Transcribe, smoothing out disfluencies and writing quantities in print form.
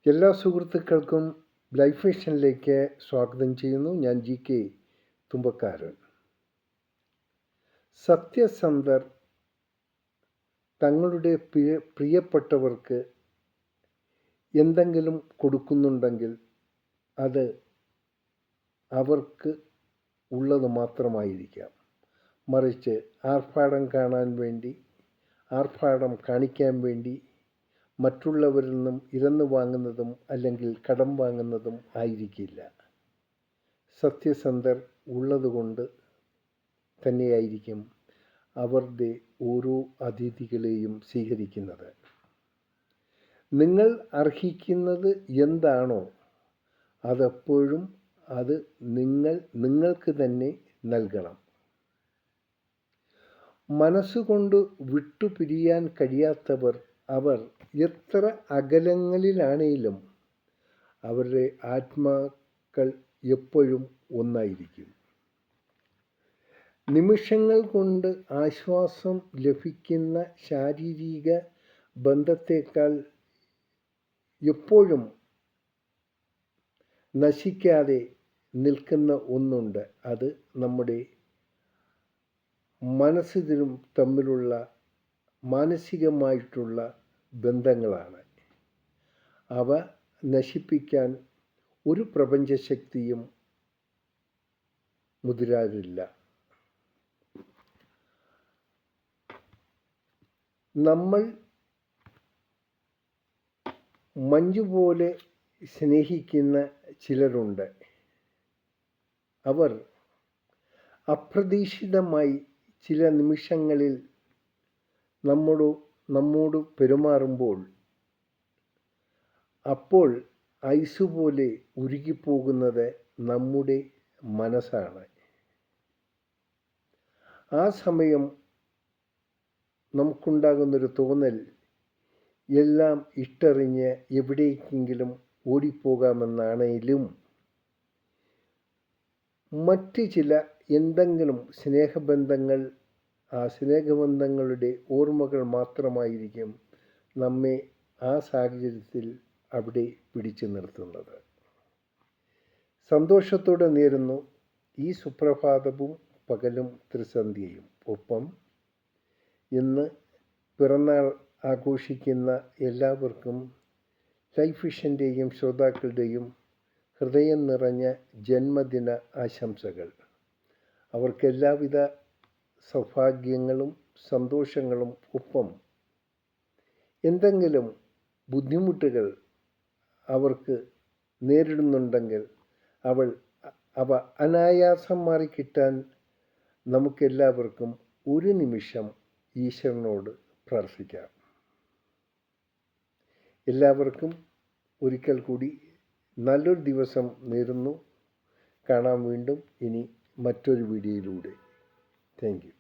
എല്ലാ സുഹൃത്തുക്കൾക്കും ലൈഫ് മിഷനിലേക്ക് സ്വാഗതം ചെയ്യുന്നു. ഞാൻ GK തുമ്പക്കാരൻ. സത്യസന്ധർ തങ്ങളുടെ പ്രിയപ്പെട്ടവർക്ക് എന്തെങ്കിലും കൊടുക്കുന്നുണ്ടെങ്കിൽ അത് അവർക്ക് ഉള്ളത് മാത്രമായിരിക്കാം. മറിച്ച് ആർഭാടം കാണിക്കാൻ വേണ്ടി മറ്റുള്ളവരിൽ നിന്നും ഇരന്നു വാങ്ങുന്നതും അല്ലെങ്കിൽ കടം വാങ്ങുന്നതും ആയിരിക്കില്ല. സത്യസന്ധർ ഉള്ളതുകൊണ്ട് തന്നെയായിരിക്കും അവരുടെ ഓരോ അതിഥികളെയും സ്വീകരിക്കുന്നത്. നിങ്ങൾ അർഹിക്കുന്നത് എന്താണോ അതെപ്പോഴും അത് നിങ്ങൾക്ക് തന്നെ നൽകണം. മനസ്സുകൊണ്ട് വിട്ടുപിരിയാൻ കഴിയാത്തവർ അവർ എത്ര അകലങ്ങളിലാണേലും അവരുടെ ആത്മാക്കൾ എപ്പോഴും ഒന്നായിരിക്കും. നിമിഷങ്ങൾ കൊണ്ട് ആശ്വാസം ലഭിക്കുന്ന ശാരീരിക ബന്ധത്തേക്കാൾ എപ്പോഴും നശിക്കാതെ നിൽക്കുന്ന ഒന്നുണ്ട്. അത് നമ്മുടെ മനസ്സിനും തമ്മിലുള്ള മാനസികമായിട്ടുള്ള ബന്ധങ്ങളാണ്. അവ നശിപ്പിക്കാൻ ഒരു പ്രപഞ്ചശക്തിയും മുതിരാറില്ല. നമ്മൾ മഞ്ഞുപോലെ സ്നേഹിക്കുന്ന ചിലരുണ്ട്. അവർ അപ്രതീക്ഷിതമായി ചില നിമിഷങ്ങളിൽ നമ്മോട് പെരുമാറുമ്പോൾ അപ്പോൾ ഐസുപോലെ ഉരുകിപ്പോകുന്നത് നമ്മുടെ മനസ്സാണ്. ആ സമയം നമുക്കുണ്ടാകുന്നൊരു തോന്നൽ എല്ലാം ഇട്ടെറിഞ്ഞ് എവിടേക്കെങ്കിലും ഓടിപ്പോകാമെന്നാണേലും മറ്റ് ചില എന്തെങ്കിലും സ്നേഹബന്ധങ്ങൾ, ആ സ്നേഹബന്ധങ്ങളുടെ ഓർമ്മകൾ മാത്രമായിരിക്കും നമ്മെ ആ സാഹചര്യത്തിൽ അവിടെ പിടിച്ചു നിർത്തുന്നത്. സന്തോഷത്തോടെ നേരുന്നു ഈ സുപ്രഭാതവും പകലും ത്രിസന്ധ്യയും. ഒപ്പം ഇന്ന് പിറന്നാൾ ആഘോഷിക്കുന്ന എല്ലാവർക്കും ലൈഫ് മിഷൻ്റെയും ശ്രോതാക്കളുടെയും ഹൃദയം നിറഞ്ഞ ജന്മദിന ആശംസകൾ. അവർക്ക് എല്ലാവിധ സൗഭാഗ്യങ്ങളും സന്തോഷങ്ങളും. ഒപ്പം എന്തെങ്കിലും ബുദ്ധിമുട്ടുകൾ അവർക്ക് നേരിടുന്നുണ്ടെങ്കിൽ അവ അനായാസം മാറിക്കിട്ടാൻ നമുക്കെല്ലാവർക്കും ഒരു നിമിഷം ഈശ്വരനോട് പ്രാർത്ഥിക്കാം. എല്ലാവർക്കും ഒരിക്കൽ കൂടി നല്ലൊരു ദിവസം നേരുന്നു. കാണാം വീണ്ടും ഇനി മറ്റൊരു വീഡിയോയിലൂടെ. Thank you.